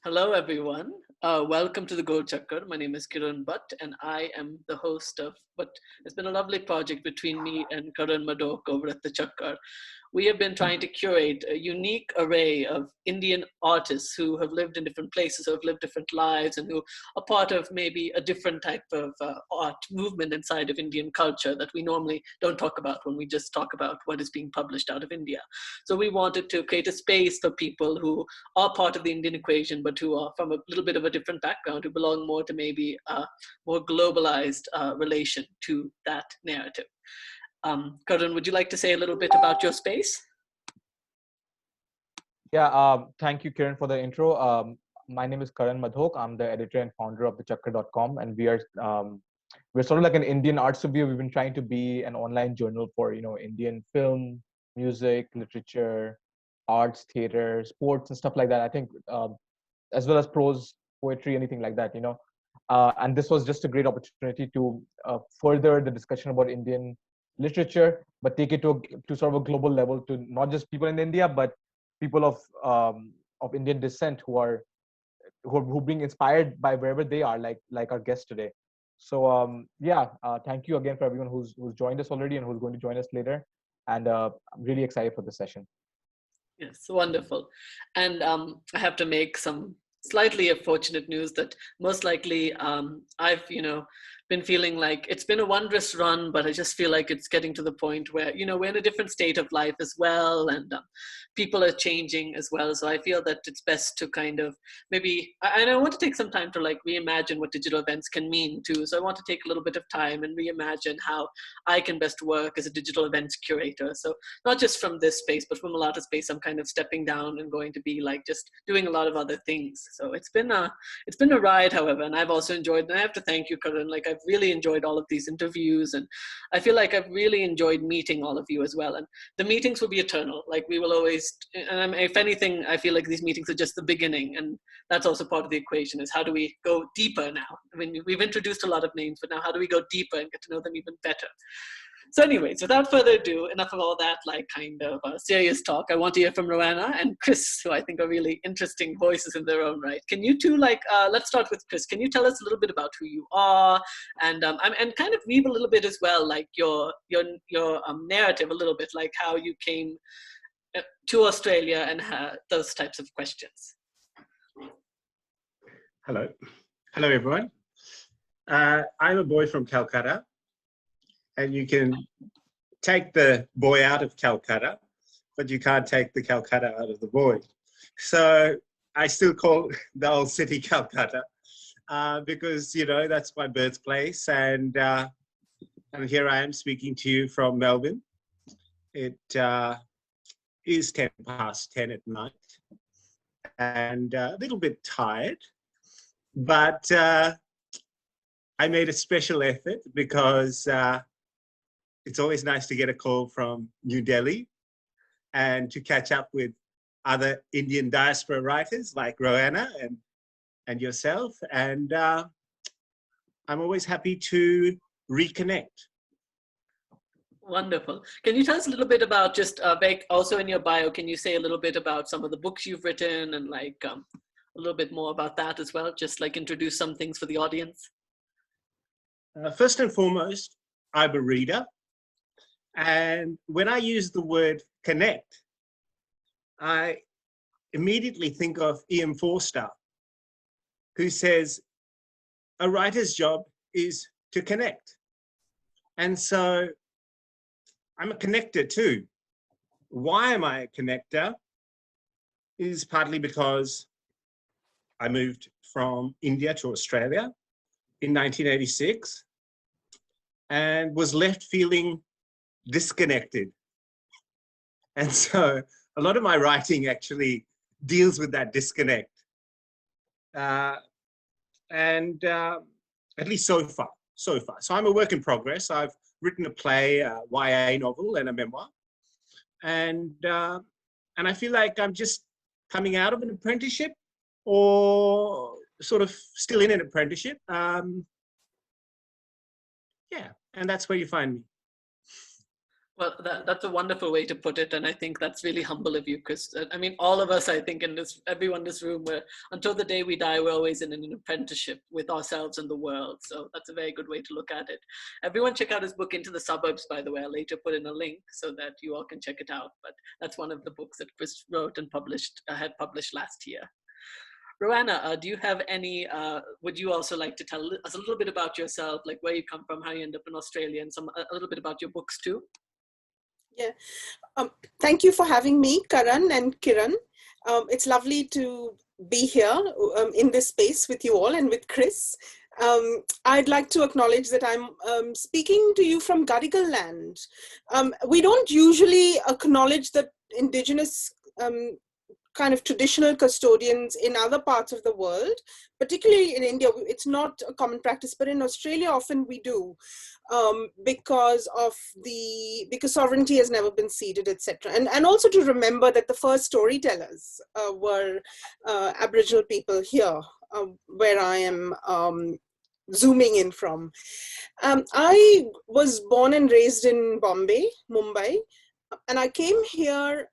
Hello, everyone. Welcome to the Golchakkar. My name is Kiran Butt, and I am the host of what has been a lovely project between me and Karan Madok over at the Chakkar. We have been trying to curate a unique array of Indian artists who have lived in different places, who have lived different lives, and who are part of maybe a different type of art movement inside of Indian culture that we normally don't talk about when we just talk about what is being published out of India. So we wanted to create a space for people who are part of the Indian equation, but who are from a little bit of a different background, who belong more to maybe a more globalized relation to that narrative. Karan, would you like to say a little bit about your space? Yeah, thank you, Kiran, for the intro. My name is Karan Madhok. I'm the editor and founder of the Chakkar.com, and we're sort of like an Indian art studio. We've been trying to be an online journal for Indian film, music, literature, arts, theater, sports, and stuff like that. I think as well as prose, poetry, anything like that. And this was just a great opportunity to further the discussion about Indian literature, but take it to sort of a global level, to not just people in India, but people of Indian descent who being inspired by wherever they are, like our guest today. So thank you again for everyone who's joined us already and who's going to join us later. And I'm really excited for this session. Yes, wonderful. And I have to make some slightly unfortunate news that most likely I've, been feeling like it's been a wondrous run, but I just feel like it's getting to the point where, we're in a different state of life as well, and people are changing as well. So I feel that it's best to kind of maybe, and I want to take some time to like reimagine what digital events can mean too. So I want to take a little bit of time and reimagine how I can best work as a digital events curator. So not just from this space, but from a lot of space, I'm kind of stepping down and going to be like just doing a lot of other things. So it's been a ride, however, and I've also enjoyed. And I have to thank you, Karan. Like I've really enjoyed all of these interviews, and I feel like I've really enjoyed meeting all of you as well. And the meetings will be eternal. Like we will always. And if anything, I feel like these meetings are just the beginning, and that's also part of the equation. Is how do we go deeper now? I mean, we've introduced a lot of names, but now how do we go deeper and get to know them even better? So anyways, without further ado, enough of all that like kind of serious talk. I want to hear from Roanna and Chris, who I think are really interesting voices in their own right. Can you two let's start with Chris. Can you tell us a little bit about who you are and kind of weave a little bit as well, like your narrative a little bit, like how you came to Australia and those types of questions. Hello. Hello, everyone. I'm a boy from Calcutta. And you can take the boy out of Calcutta, but you can't take the Calcutta out of the boy. So I still call the old city Calcutta because, that's my birthplace. And here I am speaking to you from Melbourne. It is 10 past 10 at night and a little bit tired, but I made a special effort because it's always nice to get a call from New Delhi and to catch up with other Indian diaspora writers like Roanna and yourself. And I'm always happy to reconnect. Wonderful. Can you tell us a little bit about just also in your bio, can you say a little bit about some of the books you've written and like a little bit more about that as well? Just like introduce some things for the audience. First and foremost, I'm a reader. And when I use the word connect, I immediately think of Ian Forster, who says, a writer's job is to connect. And so I'm a connector too. Why am I a connector? Is partly because I moved from India to Australia in 1986 and was left feeling disconnected. And so a lot of my writing actually deals with that disconnect. At least so far. So I'm a work in progress. I've written a play, a YA novel and a memoir. And I feel like I'm just coming out of an apprenticeship or sort of still in an apprenticeship. And that's where you find me. Well, that's a wonderful way to put it. And I think that's really humble of you, Chris. I mean, all of us, I think, everyone in this room, until the day we die, we're always in an apprenticeship with ourselves and the world. So that's a very good way to look at it. Everyone check out his book, Into the Suburbs, by the way. I'll later put in a link so that you all can check it out. But that's one of the books that Chris wrote and had published last year. Roanna, do you have any, would you also like to tell us a little bit about yourself, like where you come from, how you end up in Australia, and a little bit about your books too? Yeah, thank you for having me, Karan and Kiran. It's lovely to be here in this space with you all and with Chris. I'd like to acknowledge that I'm speaking to you from Gadigal land. We don't usually acknowledge the indigenous kind of traditional custodians in other parts of the world, particularly in India. It's not a common practice, but in Australia often we do, because sovereignty has never been ceded, etc. And also to remember that the first storytellers were Aboriginal people here, where I am zooming in from. I was born and raised in Mumbai, and I came here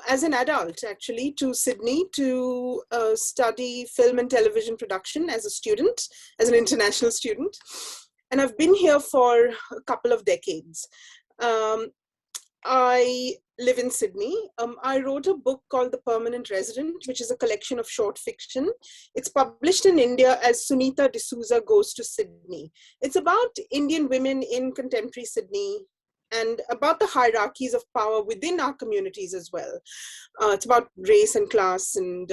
as an adult, actually, to Sydney to study film and television production as a student, as an international student. And I've been here for a couple of decades. I live in Sydney. I wrote a book called The Permanent Resident, which is a collection of short fiction. It's published in India as Sunita D'Souza Goes to Sydney. It's about Indian women in contemporary Sydney, and about the hierarchies of power within our communities as well. It's about race and class and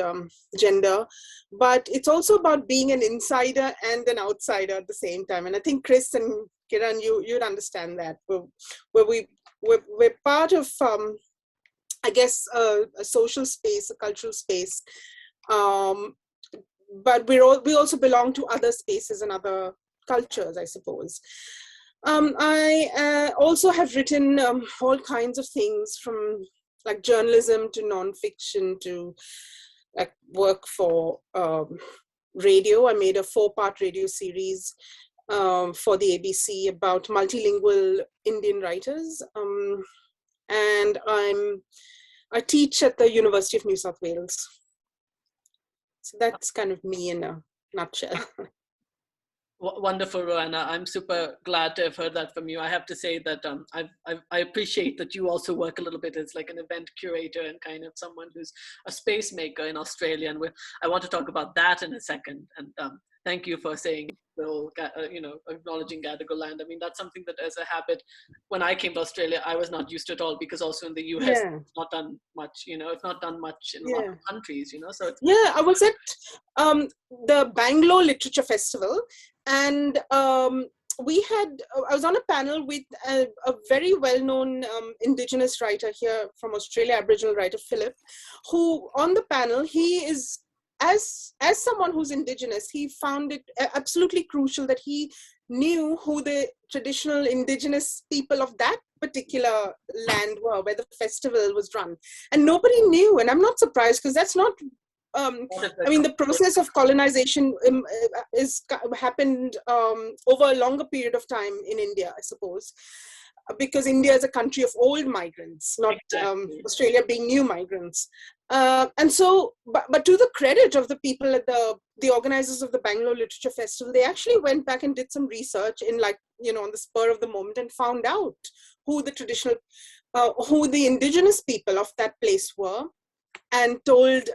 gender, but it's also about being an insider and an outsider at the same time. And I think Chris and Kiran, you'd understand that. We're part of, I guess, a social space, a cultural space, but we also belong to other spaces and other cultures, I suppose. I also have written all kinds of things, from like journalism to nonfiction to like work for radio. I made a 4-part radio series for the ABC about multilingual Indian writers. And I teach at the University of New South Wales. So that's kind of me in a nutshell. Wonderful, Roanna. I'm super glad to have heard that from you. I have to say that I appreciate that you also work a little bit as like an event curator and kind of someone who's a space maker in Australia. And I want to talk about that in a second. And thank you for saying the whole, acknowledging Gadigal land. I mean, that's something that as a habit, when I came to Australia, I was not used to at all, because also in the US, it's not done much, it's not done much in a lot of countries, so. It's I was at the Bangalore Literature Festival, and I was on a panel with a very well-known Indigenous writer here from Australia, Aboriginal writer Philip, who on the panel, he is, as someone who's Indigenous, he found it absolutely crucial that he knew who the traditional Indigenous people of that particular land were, where the festival was run. And nobody knew, and I'm not surprised, because that's not, the process of colonization happened over a longer period of time in India, I suppose, because India is a country of old migrants, not Australia being new migrants. And so, but to the credit of the people at the organizers of the Bangalore Literature Festival, they actually went back and did some research in on the spur of the moment, and found out who the indigenous people of that place were, and told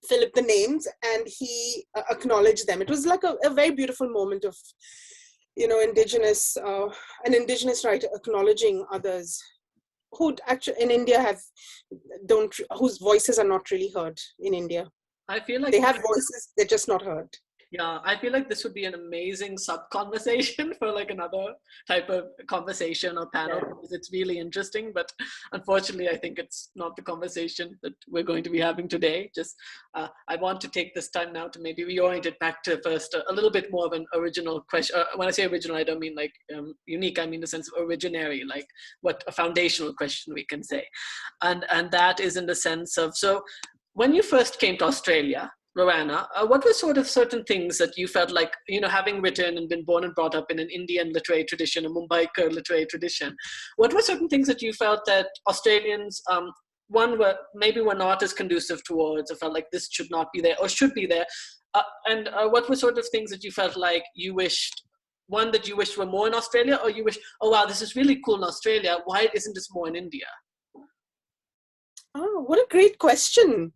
Philip the names, and he acknowledged them. It was like a very beautiful moment of, an indigenous writer acknowledging others who actually in India whose voices are not really heard in India. I feel like they have voices, they're just not heard. Yeah, I feel like this would be an amazing sub-conversation for like another type of conversation or panel, because it's really interesting. But unfortunately, I think it's not the conversation that we're going to be having today. Just I want to take this time now to maybe reorient it back to first a little bit more of an original question. When I say original, I don't mean like unique. I mean the sense of originary, like what a foundational question we can say. And that is in the sense of, so when you first came to Australia, Roanna, what were sort of certain things that you felt like, having written and been born and brought up in an Indian literary tradition, a Mumbaikar literary tradition, what were certain things that you felt that Australians, were not as conducive towards, or felt like this should not be there or should be there? And what were sort of things that you felt like you wished were more in Australia, or you wish, oh wow, this is really cool in Australia, why isn't this more in India? Oh, what a great question.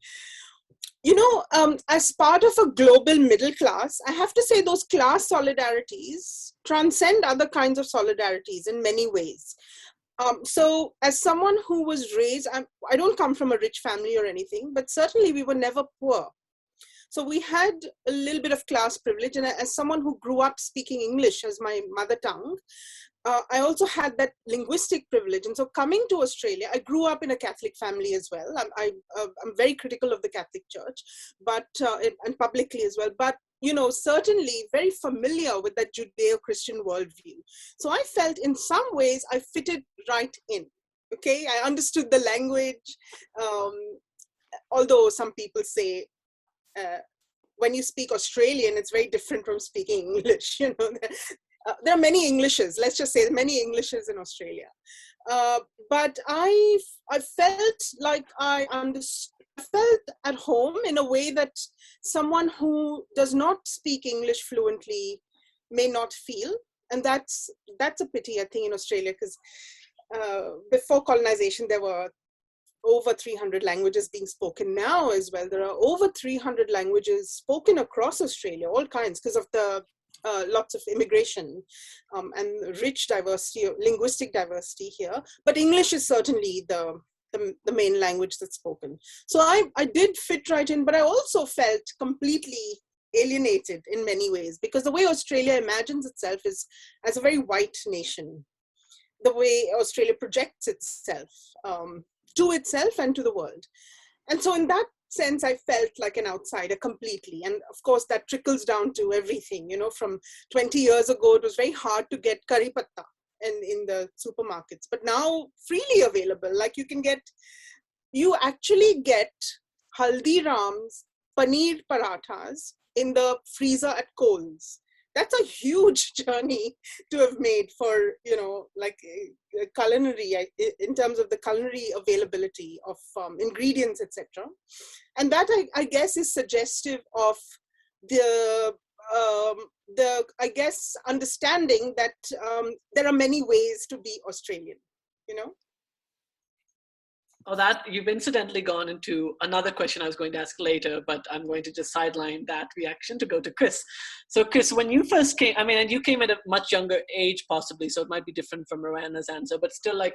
As part of a global middle class, I have to say those class solidarities transcend other kinds of solidarities in many ways. So as someone who was raised, I don't come from a rich family or anything, but certainly we were never poor. So we had a little bit of class privilege. And as someone who grew up speaking English as my mother tongue, I also had that linguistic privilege. And so coming to Australia, I grew up in a Catholic family as well. I'm very critical of the Catholic Church, but and publicly as well. But certainly very familiar with that Judeo-Christian worldview. So I felt in some ways I fitted right in. Okay, I understood the language, although some people say when you speak Australian, it's very different from speaking English. There are many Englishes. Let's just say many Englishes in Australia. But I felt like I felt at home in a way that someone who does not speak English fluently may not feel. And that's a pity, I think, in Australia, because before colonization, there were over 300 languages being spoken. Now as well, there are over 300 languages spoken across Australia, all kinds, because of the lots of immigration and rich diversity, linguistic diversity here. But English is certainly the main language that's spoken. So I did fit right in, but I also felt completely alienated in many ways, because the way Australia imagines itself is as a very white nation, the way Australia projects itself to itself and to the world. And so in that sense, I felt like an outsider completely. And of course, that trickles down to everything. From 20 years ago, it was very hard to get curry patta in the supermarkets, but now freely available. Like you actually get Haldiram's paneer parathas in the freezer at Coles. That's a huge journey to have made for, culinary, in terms of the culinary availability of ingredients, etc. And that, I guess, is suggestive of the understanding that there are many ways to be Australian, Oh, that you've incidentally gone into another question I was going to ask later, but I'm going to just sideline that reaction to go to Chris. So Chris, when you first came, and you came at a much younger age possibly, so it might be different from Roanna's answer, but still like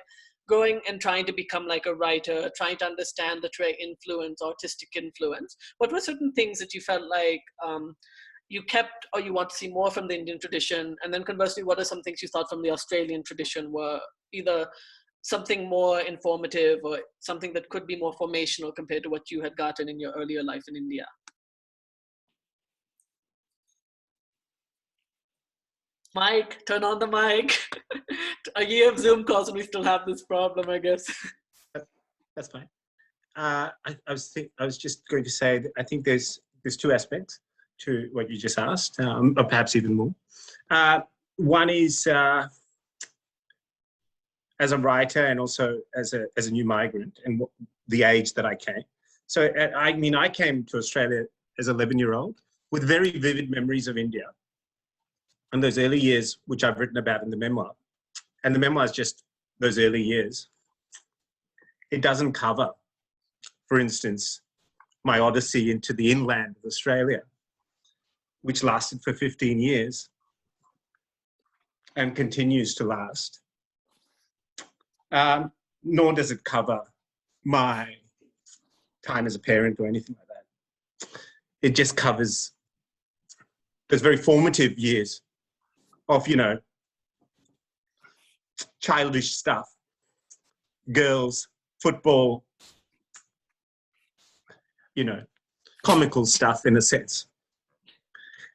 going and trying to become like a writer, trying to understand literary influence, artistic influence. What were certain things that you felt like you kept or you want to see more from the Indian tradition? And then conversely, what are some things you thought from the Australian tradition were either something more informative or something that could be more formational compared to what you had gotten in your earlier life in India? Mike, turn on the mic. A year of Zoom calls and we still have this problem, I guess. That's fine. I was just going to say that I think there's two aspects to what you just asked, or perhaps even more. One is as a writer and also as a new migrant and the age that I came. So I came to Australia as an 11-year-old with very vivid memories of India and those early years, which I've written about in the memoir. And the memoir is just those early years. It doesn't cover, for instance, my odyssey into the inland of Australia, which lasted for 15 years and continues to last. Nor does it cover my time as a parent or anything like that. It just covers those very formative years of, childish stuff, girls, football, comical stuff in a sense.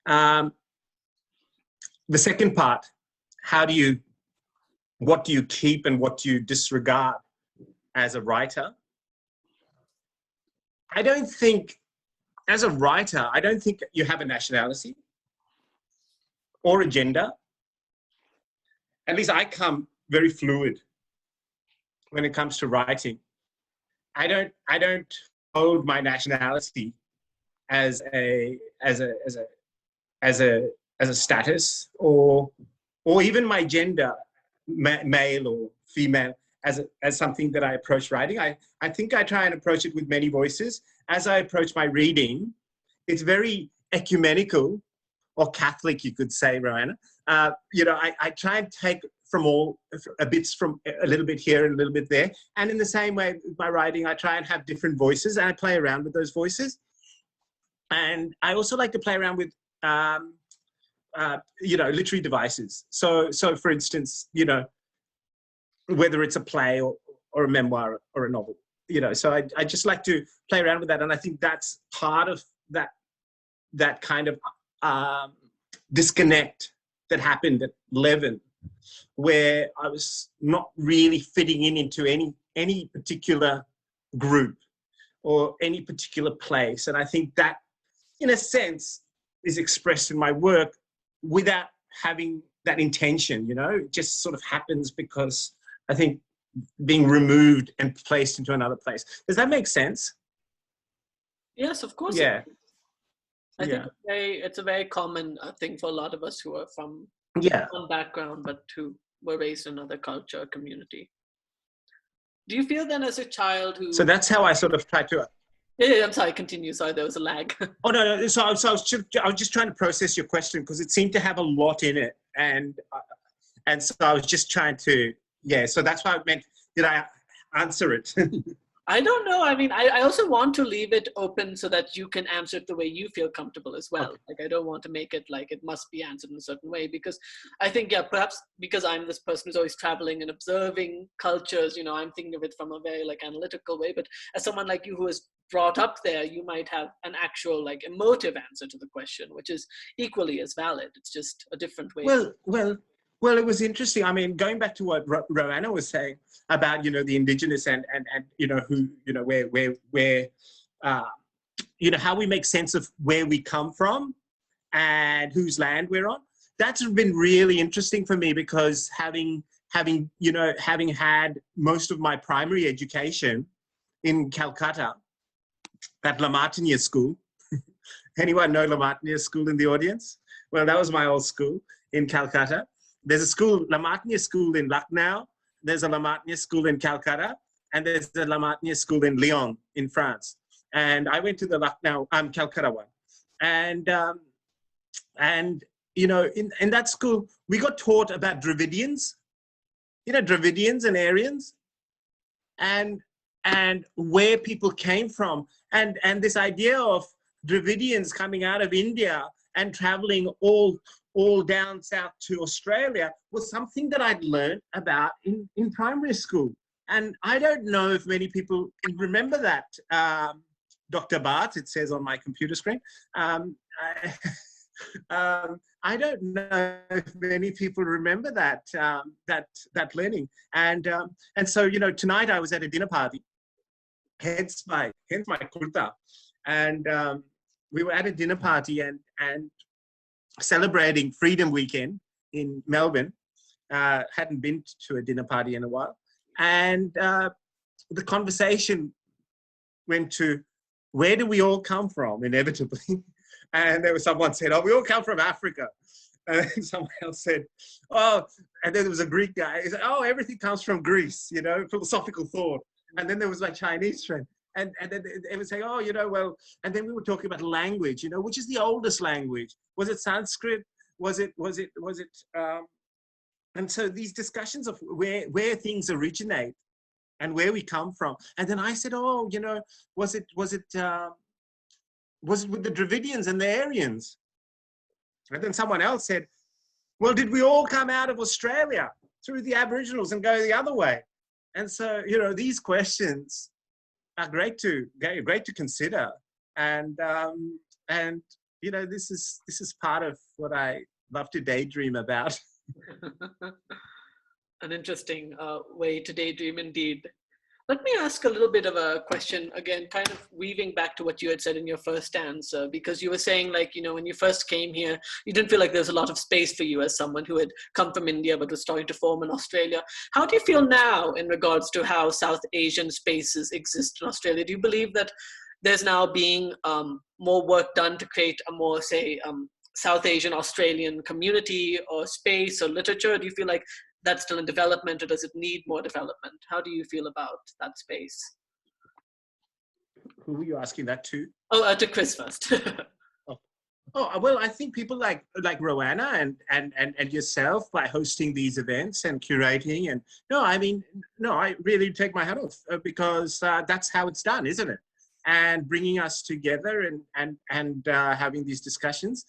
The second part, what do you keep and what do you disregard as a writer? I don't think, as a writer, I don't think you have a nationality or a gender. At least I come very fluid when it comes to writing. I don't hold my nationality as a status, or even my gender, male or female, as something that I approach writing. I think I try and approach it with many voices. As I approach my reading, it's very ecumenical, or Catholic, you could say, Roanna. I try and take from all bits, from a little bit here and a little bit there. And in the same way, with my writing, I try and have different voices, and I play around with those voices. And I also like to play around with, literary devices. So for instance, whether it's a play or a memoir or a novel, so I just like to play around with that. And I think that's part of that kind of disconnect that happened at 11, where I was not really fitting into any particular group or any particular place. And I think that, in a sense, is expressed in my work without having that intention, it just sort of happens because I think being removed and placed into another place. Does that make sense? Yes, of course. Yeah. I think it's a very common thing for a lot of us who are from one background, but who were raised in another culture, community. Do you feel then as a child who... So that's how I sort of try to... Yeah, I'm sorry, continue. Sorry, there was a lag. Oh, no. So I was just trying to process your question, because it seemed to have a lot in it. And so I was just trying to... Yeah, so that's why I meant, did I answer it? I don't know. I mean, I also want to leave it open so that you can answer it the way you feel comfortable as well. Okay. Like, I don't want to make it like it must be answered in a certain way, because I think, perhaps because I'm this person who's always traveling and observing cultures, I'm thinking of it from a very analytical way. But as someone like you who is brought up there, you might have an actual emotive answer to the question, which is equally as valid. It's just a different way. Well, it was interesting. I mean, going back to what Roanna was saying about, the indigenous and who, where, how we make sense of where we come from and whose land we're on. That's been really interesting for me, because having had most of my primary education in Calcutta at La Martiniere School. Anyone know La Martiniere School in the audience? Well, that was my old school in Calcutta. There's a school, La Martiniere School in Lucknow. There's a La Martiniere School in Calcutta, and there's the La Martiniere School in Lyon, in France. And I went to the Calcutta one. And in that school, we got taught about Dravidians, Dravidians and Aryans, and where people came from. And this idea of Dravidians coming out of India and traveling all down south to Australia was something that I'd learned about in primary school. And I don't know if many people remember that, Dr. Bart, it says on my computer screen. I don't know if many people remember that learning. And so, tonight I was at a dinner party, hence my kurta. And we were at a dinner party and celebrating Freedom Weekend in Melbourne. Hadn't been to a dinner party in a while. And the conversation went to, where do we all come from, inevitably? And there was someone said, oh, we all come from Africa. And someone else said, oh, and then there was a Greek guy. He said, oh, everything comes from Greece, philosophical thought. And then there was my Chinese friend. And then they would say, oh, well, and then we were talking about language, which is the oldest language? Was it Sanskrit? Was it, and so these discussions of where things originate and where we come from. And then I said, oh, was it with the Dravidians and the Aryans? And then someone else said, well, did we all come out of Australia through the Aboriginals and go the other way? And so, these questions are great to consider, and this is part of what I love to daydream about. An interesting way to daydream, indeed. Let me ask a little bit of a question again, kind of weaving back to what you had said in your first answer, because you were saying, like, you know, when you first came here, you didn't feel like there was a lot of space for you as someone who had come from India but was starting to form in Australia. How do you feel now in regards to how South Asian spaces exist in Australia? Do you believe that there's now being more work done to create a more, say, South Asian Australian community or space or literature? Do you feel like that's still in development, or does it need more development? How do you feel about that space? Who were you asking that to? Oh, to Chris first. Oh, well, I think people like Roanna and yourself, by hosting these events and curating, and I really take my hat off, because that's how it's done, isn't it? And bringing us together and having these discussions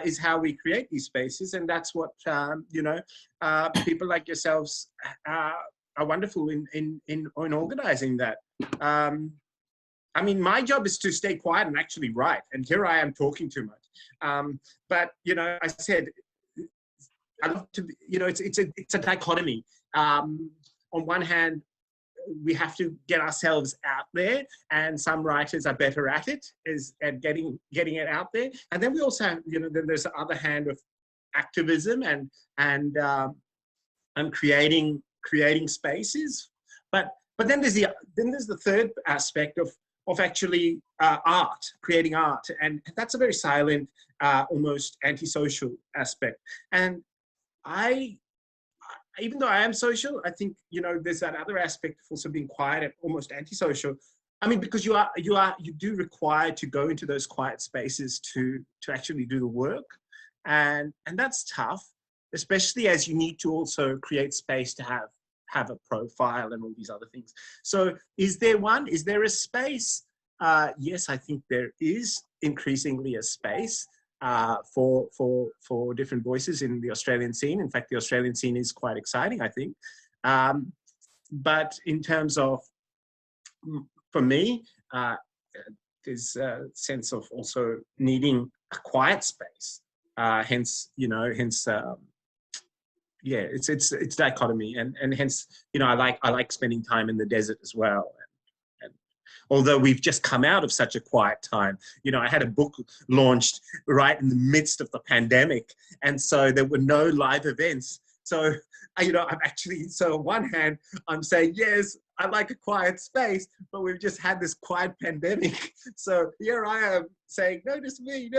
is how we create these spaces, and that's what people like yourselves are wonderful in organizing that. I mean, my job is to stay quiet and actually write, and here I am talking too much. But I said, I love to. It's a dichotomy. On one hand, we have to get ourselves out there, and some writers are better at it, at getting it out there. And then we also have, then there's the other hand of activism and creating spaces. But then there's the third aspect of actually art, creating art, and that's a very silent, almost antisocial aspect. And even though I am social, I think, there's that other aspect of also being quiet and almost antisocial. I mean, because you do require to go into those quiet spaces to actually do the work. And that's tough, especially as you need to also create space to have a profile and all these other things. So is there a space? Yes, I think there is increasingly a space for different voices in the Australian scene. In fact, the Australian scene is quite exciting, I think. But in terms of, for me, there's a sense of also needing a quiet space. Hence, it's dichotomy, and hence, I like spending time in the desert as well. Although we've just come out of such a quiet time. I had a book launched right in the midst of the pandemic, and so there were no live events. So, I'm actually, on one hand, I'm saying, yes, I like a quiet space, but we've just had this quiet pandemic. So here I am saying, notice me,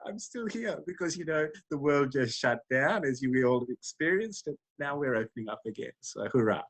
I'm still here, because, the world just shut down, as we all have experienced, and now we're opening up again. So hurrah.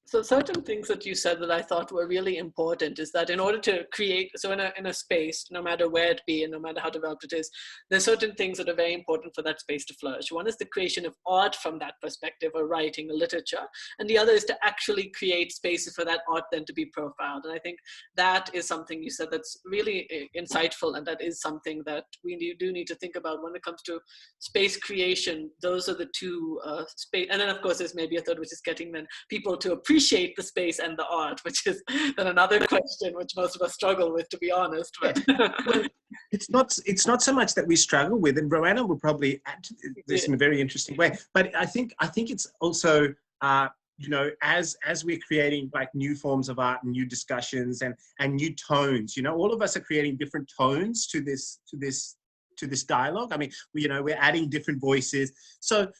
So certain things that you said that I thought were really important is that in order to create, so in a space, no matter where it be and no matter how developed it is, there's certain things that are very important for that space to flourish. One is the creation of art from that perspective, or writing, or literature. And the other is to actually create spaces for that art then to be profiled. And I think that is something you said that's really insightful, and that is something that we do need to think about when it comes to space creation. Those are the two space, and then of course there's maybe a third, which is getting then people to appreciate the space and the art, which is then another question which most of us struggle with, to be honest. But well, it's not so much that we struggle with, and Roanna will probably add to this in a very interesting way. But I think it's also as we're creating like new forms of art and new discussions and new tones, all of us are creating different tones to this dialogue. I mean, we're adding different voices. So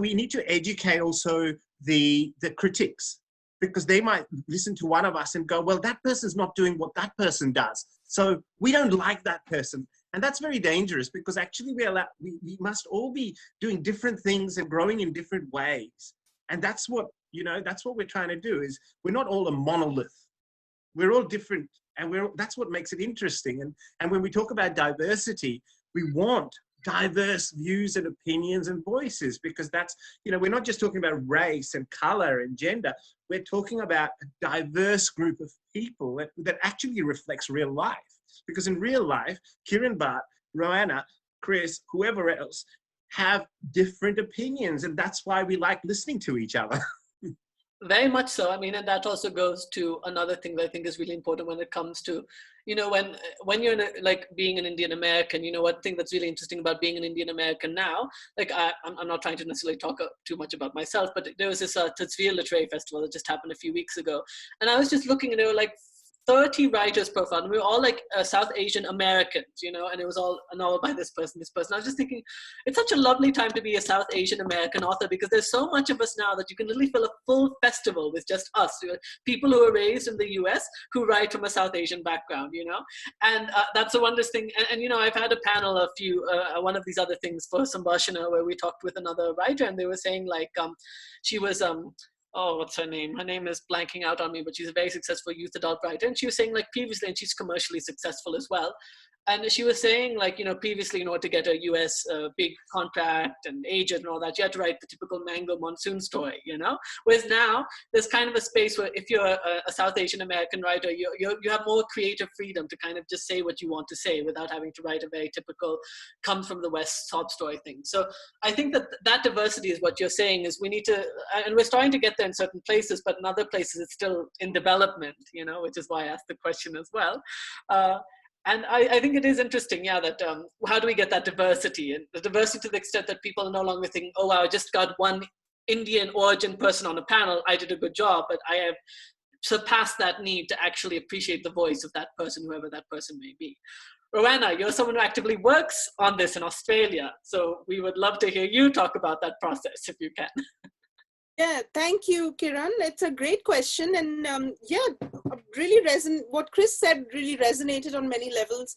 we need to educate also the critics, because they might listen to one of us and go, well, that person's not doing what that person does, so we don't like that person. And that's very dangerous, because actually we must all be doing different things and growing in different ways. And that's what we're trying to do, is we're not all a monolith. We're all different, and that's what makes it interesting. And when we talk about diversity, we want diverse views and opinions and voices, because that's, we're not just talking about race and color and gender. We're talking about a diverse group of people that actually reflects real life. Because in real life, Kiran Bhatt, Roanna, Chris, whoever else, have different opinions, and that's why we like listening to each other. Very much so. I mean, and that also goes to another thing that I think is really important when it comes to, when you're like being an Indian American, one thing that's really interesting about being an Indian American now, like I'm not trying to necessarily talk too much about myself, but there was this Tatsveer Literary Festival that just happened a few weeks ago. And I was just looking and there were like 30 writers profile, and we were all like South Asian Americans, and it was all a novel by this person, this person. I was just thinking, it's such a lovely time to be a South Asian American author, because there's so much of us now that you can literally fill a full festival with just us, people who are raised in the US who write from a South Asian background, and that's a wondrous thing. And I've had a panel, one of these other things for Sambhashana, where we talked with another writer, and they were saying like, she was, oh, what's her name? Her name is blanking out on me, but she's a very successful youth adult writer. And she was saying like previously, and she's commercially successful as well. And she was saying like, previously in order to get a US big contract and agent and all that, you had to write the typical Mango Monsoon story, Whereas now there's kind of a space where if you're a South Asian American writer, you have more creative freedom to kind of just say what you want to say without having to write a very typical come from the West sob story thing. So I think that diversity is what you're saying, is we need to, and we're starting to get there in certain places, but in other places it's still in development, which is why I asked the question as well. And I think it is interesting, that how do we get that diversity? And the diversity to the extent that people are no longer thinking, oh, wow, I just got one Indian origin person on a panel, I did a good job, but I have surpassed that need to actually appreciate the voice of that person, whoever that person may be. Roanna, you're someone who actively works on this in Australia, so we would love to hear you talk about that process if you can. Yeah, thank you, Kiran. It's a great question. And really what Chris said really resonated on many levels.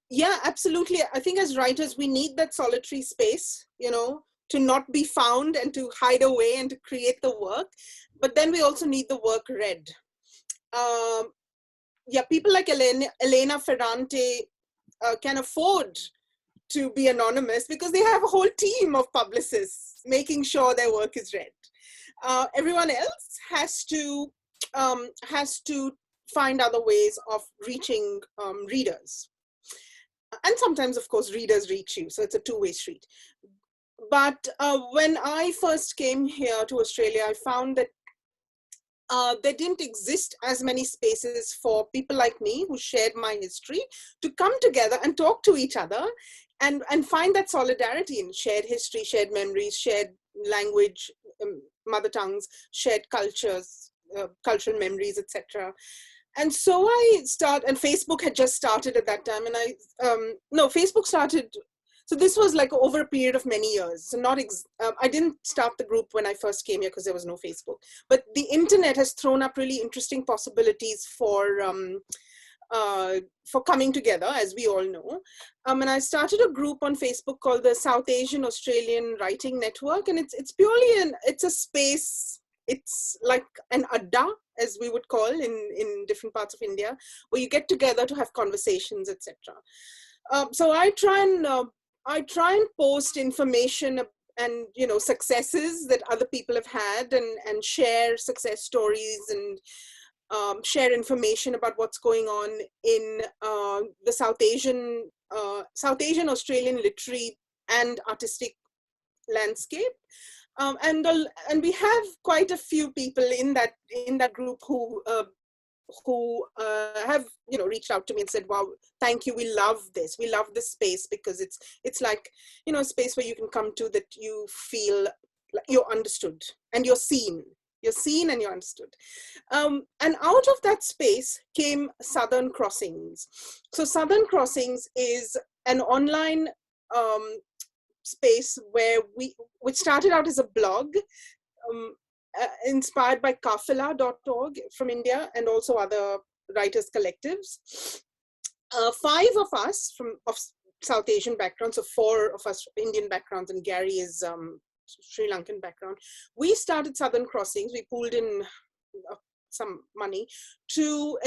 Yeah, absolutely. I think as writers, we need that solitary space, to not be found and to hide away and to create the work. But then we also need the work read. People like Elena Ferrante can afford to be anonymous because they have a whole team of publicists making sure their work is read. Everyone else has to find other ways of reaching readers. And sometimes, of course, readers reach you. So it's a two-way street. But when I first came here to Australia, I found that there didn't exist as many spaces for people like me who shared my history to come together and talk to each other and find that solidarity in shared history, shared memories, shared language, mother tongues, shared cultures, cultural memories, etc. And so and Facebook had just started at that time, and Facebook started. So this was like over a period of many years. So I didn't start the group when I first came here because there was no Facebook. But the internet has thrown up really interesting possibilities for coming together, as we all know. And I started a group on Facebook called the South Asian Australian Writing Network. And it's purely it's a space. It's like an adda, as we would call in different parts of India, where you get together to have conversations, etc. So I try and post information and successes that other people have had, and share success stories and share information about what's going on in the South Asian Australian literary and artistic landscape. And we have quite a few people in that group who have reached out to me and said, wow, thank you, we love this space, because it's like a space where you can come to that you feel like you're understood and you're seen and you're understood. And out of that space came Southern Crossings. So Southern Crossings is an online space which started out as a blog, inspired by kafila.org from India and also other writers collectives. 5 of us of South Asian backgrounds, so 4 of us Indian backgrounds, and Gary is Sri Lankan background. We started Southern Crossings. We pooled in some money to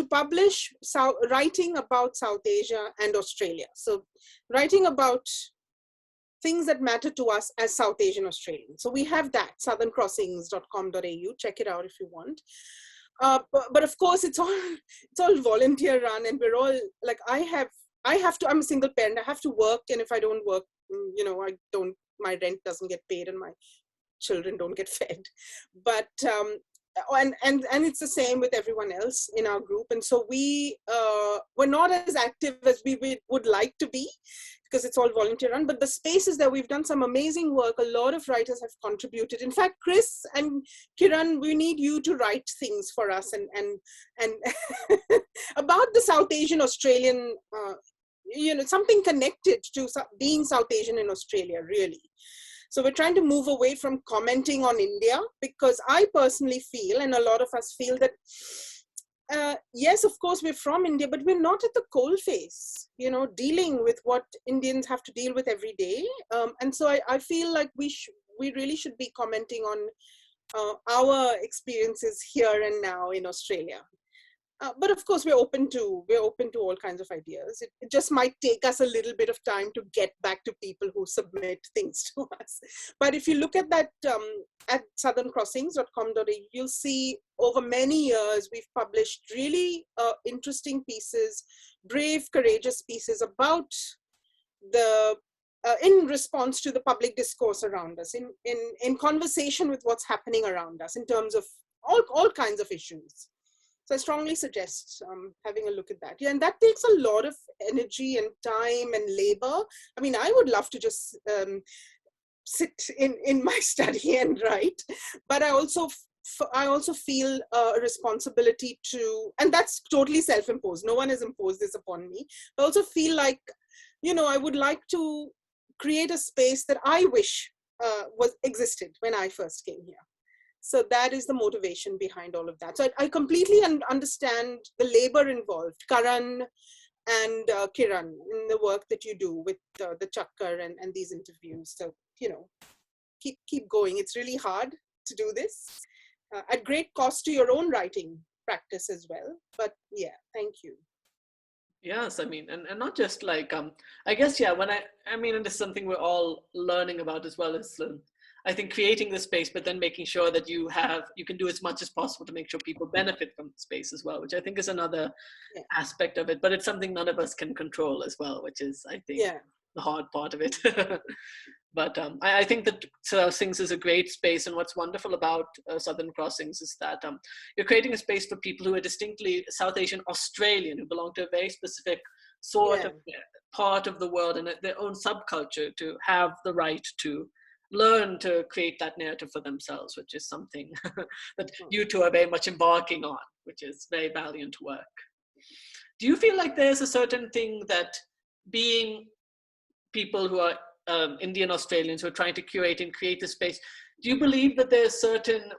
publish writing about South Asia and Australia. So writing about things that matter to us as South Asian Australians. So we have that, southerncrossings.com.au. Check it out if you want. But of course, it's all volunteer run, and we're all like, I'm a single parent. I have to work, and if I don't work, my rent doesn't get paid, and my children don't get fed. But and it's the same with everyone else in our group. And so we're not as active as we would like to be, because it's all volunteer run. But the spaces that we've done some amazing work, a lot of writers have contributed. In fact, Chris and Kiran, we need you to write things for us and about the South Asian Australian, something connected to being South Asian in Australia, really. So we're trying to move away from commenting on India, because I personally feel, and a lot of us feel, that yes, of course, we're from India, but we're not at the coalface, dealing with what Indians have to deal with every day. And so I feel like we really should be commenting on our experiences here and now in Australia. But of course, we're open to all kinds of ideas. It just might take us a little bit of time to get back to people who submit things to us. But if you look at that at southerncrossings.com.au, you'll see over many years we've published really interesting pieces, brave, courageous pieces about in response to the public discourse around us, in conversation with what's happening around us in terms of all kinds of issues. So I strongly suggest having a look at that. Yeah, and that takes a lot of energy and time and labor. I mean, I would love to just sit in my study and write, but I also feel a responsibility to, and that's totally self-imposed. No one has imposed this upon me. I also feel like, I would like to create a space that I wish existed when I first came here. So that is the motivation behind all of that. So I completely understand the labor involved, Karan and Kiran, in the work that you do with the Chakkar and these interviews. So, keep going. It's really hard to do this at great cost to your own writing practice as well. But yeah, thank you. Yes, I mean, and not just like, I guess, yeah, and this is something we're all learning about as well, is I think creating the space, but then making sure that you can do as much as possible to make sure people benefit from the space as well, which I think is another aspect of it. But it's something none of us can control as well, which is, I think, the hard part of it. But I think that Crossings is a great space. And what's wonderful about Southern Crossings is that you're creating a space for people who are distinctly South Asian Australian, who belong to a very specific sort of part of the world and their own subculture, to have the right to learn to create that narrative for themselves, which is something that you two are very much embarking on, which is very valiant work. Do you feel like there's a certain thing that, being people who are Indian Australians who are trying to curate and create the space, do you believe that there's certain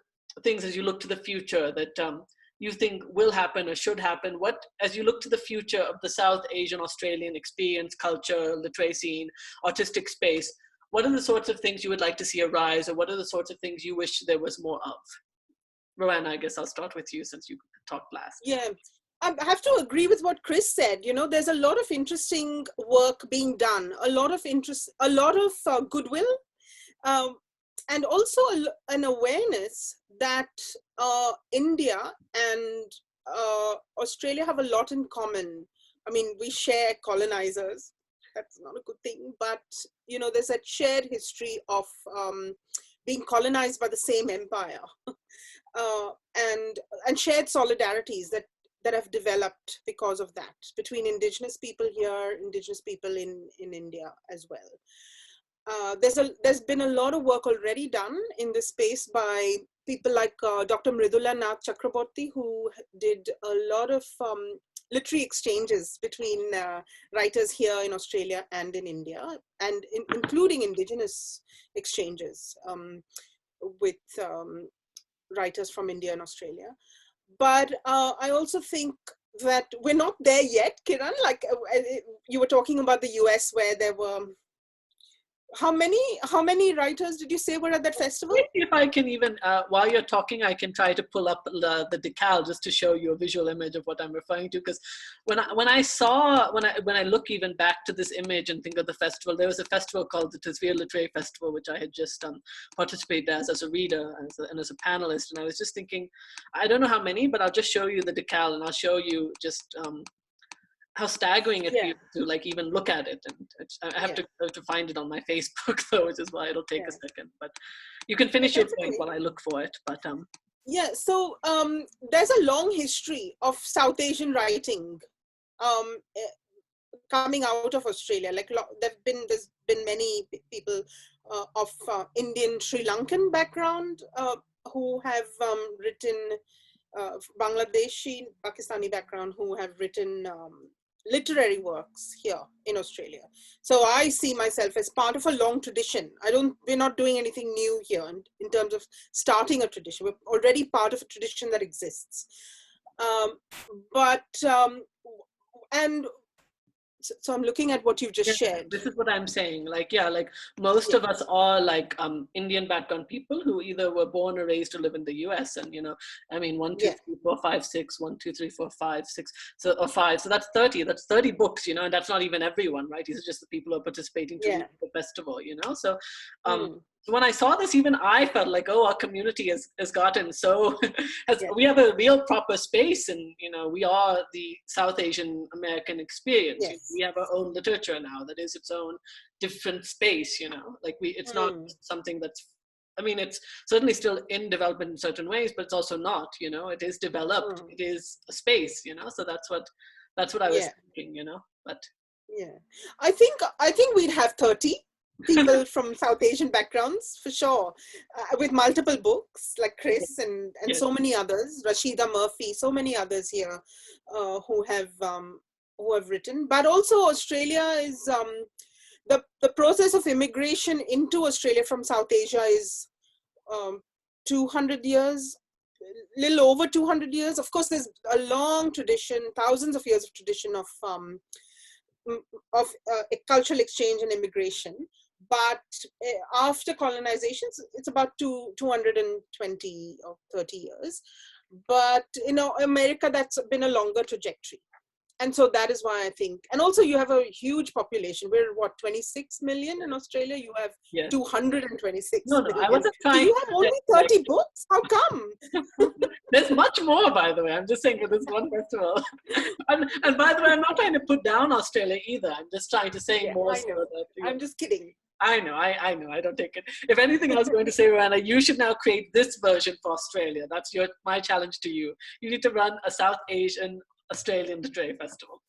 things as you look to the future that you think will happen or should happen? What, as you look to the future of the South Asian Australian experience, culture, literary scene, artistic space, what are the sorts of things you would like to see arise, or what are the sorts of things you wish there was more of? Roanna, I guess I'll start with you since you talked last. Yeah, I have to agree with what Chris said. There's a lot of interesting work being done, a lot of interest, a lot of goodwill, and also an awareness that India and Australia have a lot in common. I mean, we share colonizers. That's not a good thing, but there's that shared history of being colonized by the same empire, and shared solidarities that have developed because of that between Indigenous people here, Indigenous people in India as well. There's been a lot of work already done in this space by people like Dr. Mridula Nath Chakraborty, who did a lot of literary exchanges between writers here in Australia and in India, and including Indigenous exchanges with writers from India and Australia. But I also think that we're not there yet, Kiran. Like you were talking about the US, where there were, how many writers did you say were at that festival? If I can even, while you're talking, I can try to pull up the decal just to show you a visual image of what I'm referring to. Because when I look even back to this image and think of the festival, there was a festival called the Tasveer Literary Festival, which I had just participated as a reader and as a panelist. And I was just thinking, I don't know how many, but I'll just show you the decal, and I'll show you just how staggering it Yeah. feels to like even look at it. And I have to find it on my Facebook though, which is why it'll take a second. But you can finish your point while I look for it. But yeah, so there's a long history of South Asian writing coming out of Australia. Like there's been many people of Indian Sri Lankan background who have written Bangladeshi, Pakistani background who have written literary works here in Australia. So I see myself as part of a long tradition. We're not doing anything new here in terms of starting a tradition. We're already part of a tradition that exists. And so I'm looking at what you've just shared. This is what I'm saying. Like, yeah, like most of us are like Indian background people who either were born or raised to live in the US. And, you know, I mean, 1, 2, 3, 4, 5, 6, 1, 2, 3, 4, 5, 6, so, or 5. So that's 30. That's 30 books, you know, and that's not even everyone, right? These are just the people who are participating to the festival, you know? So, so when I saw this, even I felt like, oh, our community has gotten so, we have a real proper space, and, you know, we are the South Asian American experience. Yes. We have our own literature now that is its own different space, you know, like it's not something that's, I mean, it's certainly still in development in certain ways, but it's also not, you know, it is developed, it is a space, you know, so that's what I was thinking, you know, but. Yeah, I think we'd have 30 people from South Asian backgrounds for sure, with multiple books like Chris and so many others, Rashida Murphy, so many others here who have written. But also Australia is the process of immigration into Australia from South Asia is 200 years, little over 200 years. Of course, there's a long tradition, thousands of years of tradition of cultural exchange and immigration. But after colonization, it's about 220 or 30 years. But, you know, America, that's been a longer trajectory. And so that is why I think, and also you have a huge population. We're what, 26 million in Australia? You have 226 million. I wasn't trying. So you have only 30 books? How come? There's much more, by the way. I'm just saying for this one festival. and by the way, I'm not trying to put down Australia either. I'm just trying to say more so that. I'm just kidding. I know. I don't take it. If anything, I was going to say, Roanna, you should now create this version for Australia. That's my challenge to you. You need to run a South Asian Australian Literary Festival.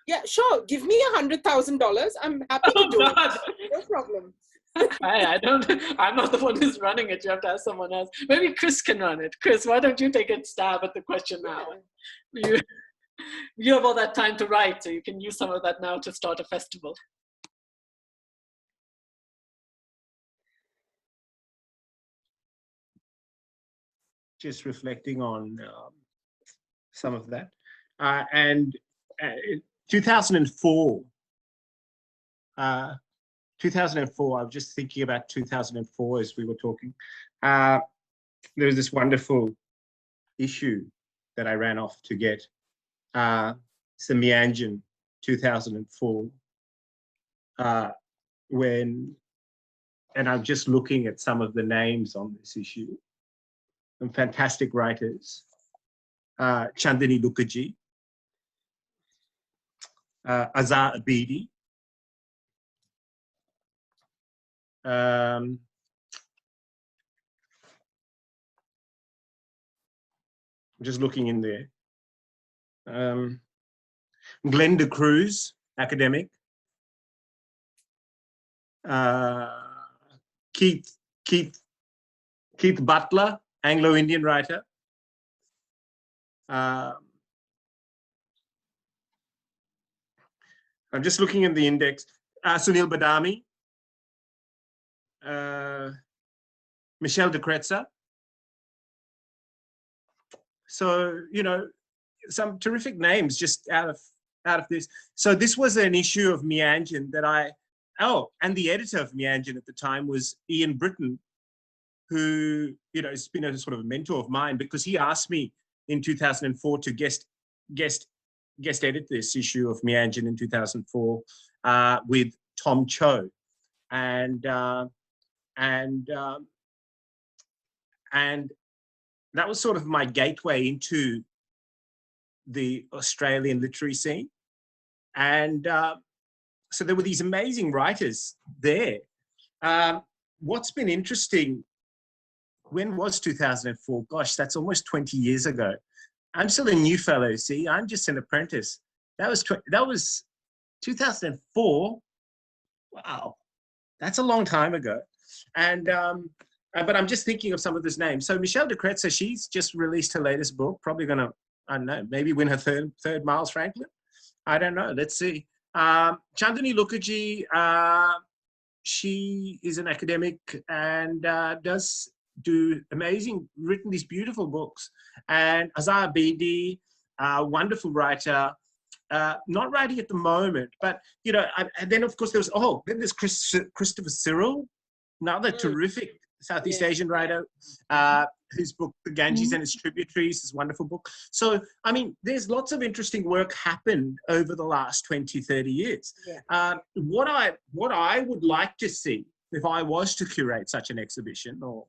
Yeah, sure. Give me $100,000. I'm happy to do it. No problem. I'm not the one who's running it. You have to ask someone else. Maybe Chris can run it. Chris, why don't you take a stab at the question now? You have all that time to write, so you can use some of that now to start a festival. Just reflecting on some of that. And 2004, I was just thinking about 2004 as we were talking. There was this wonderful issue that I ran off to get. It's the Mianjin 2004, and I'm just looking at some of the names on this issue. Some fantastic writers. Chandini Mukherjee, Azhar Abidi, I'm just looking in there. Glenda Cruz, academic. Keith Butler, Anglo-Indian writer. I'm just looking in the index. Sunil Badami, Michelle de Kretzer. So, you know, some terrific names just out of this. So this was an issue of Mianjin that and the editor of Mianjin at the time was Ian Britton, who, you know, has been a sort of a mentor of mine, because he asked me in 2004 to guest edit this issue of Mianjin in 2004 with Tom Cho, and that was sort of my gateway into the Australian literary scene. And so there were these amazing writers there. What's been interesting, when was 2004? Gosh, that's almost 20 years ago. I'm still a new fellow, see? I'm just an apprentice. That was 2004. Wow, that's a long time ago. And but I'm just thinking of some of those names. So Michelle de Kretser, she's just released her latest book, probably gonna, I don't know, maybe win her third Miles Franklin. I don't know, let's see. Chandani Mukherjee, she is an academic and does do written these beautiful books. And Azhar Bedi, wonderful writer, not writing at the moment, but, you know, and then of course there's Christopher Cyril, another terrific Southeast Asian writer, whose book, The Ganges and Its Tributaries, is a wonderful book. So, I mean, there's lots of interesting work happened over the last 20, 30 years. Yeah. What I would like to see, if I was to curate such an exhibition or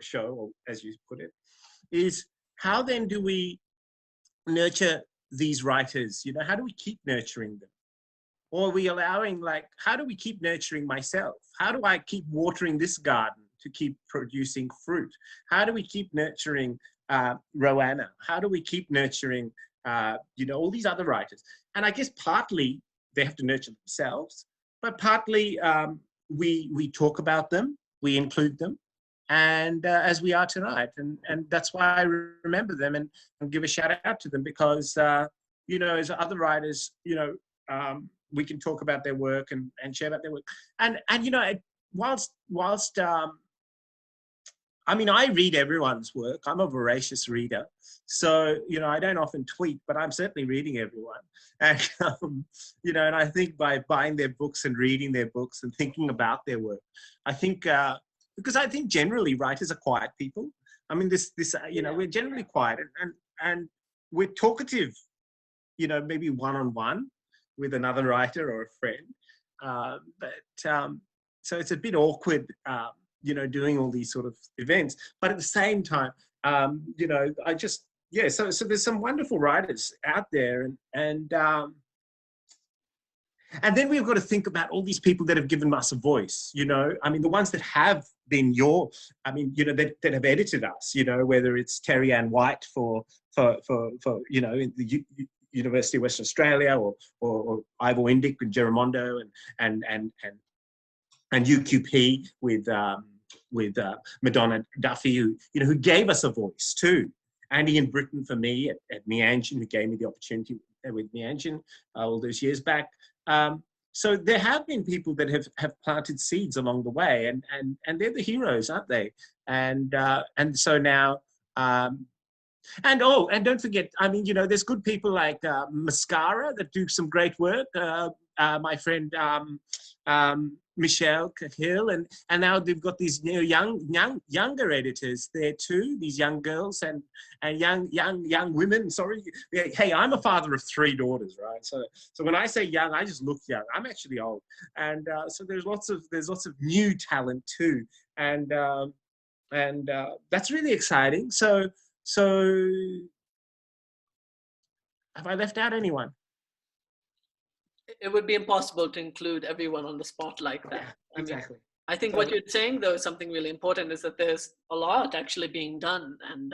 show, or as you put it, is how then do we nurture these writers? You know, how do we keep nurturing them? Or are we allowing, like, how do we keep nurturing myself? How do I keep watering this garden to keep producing fruit? How do we keep nurturing Roanna? How do we keep nurturing, you know, all these other writers? And I guess partly they have to nurture themselves, but partly we talk about them, we include them, and as we are tonight. And that's why I remember them and give a shout out to them, because, you know, as other writers, you know, we can talk about their work and share about their work. And you know, whilst I mean, I read everyone's work. I'm a voracious reader. So, you know, I don't often tweet, but I'm certainly reading everyone. And, you know, and I think by buying their books and reading their books and thinking about their work, I think, because I think generally writers are quiet people. I mean, you know, we're generally quiet and we're talkative, you know, maybe one-on-one with another writer or a friend. So it's a bit awkward, you know, doing all these sort of events, but at the same time, you know, so there's some wonderful writers out there, and then we've got to think about all these people that have given us a voice, you know. I mean, the ones that have been you know, that have edited us, you know, whether it's Terry Ann White for you know, in the University of Western Australia, or Ivor Indyk and Geramondo and UQP with Madonna Duffy, who, you know, who gave us a voice too. And Ian Britton for me at Meanjin, who gave me the opportunity with Meanjin all those years back. So there have been people that have planted seeds along the way, and they're the heroes, aren't they? And so now, and don't forget, I mean, you know, there's good people like Mascara that do some great work. My friend Michelle Cahill, and now they've got these, you know, younger editors there too. These young girls and young women. Sorry, hey, I'm a father of 3 daughters, right? So when I say young, I just look young. I'm actually old, and so there's lots of new talent too, and that's really exciting. So have I left out anyone? It would be impossible to include everyone on the spot like that. Yeah, exactly. I think what you're saying, though, is something really important, is that there's a lot actually being done. And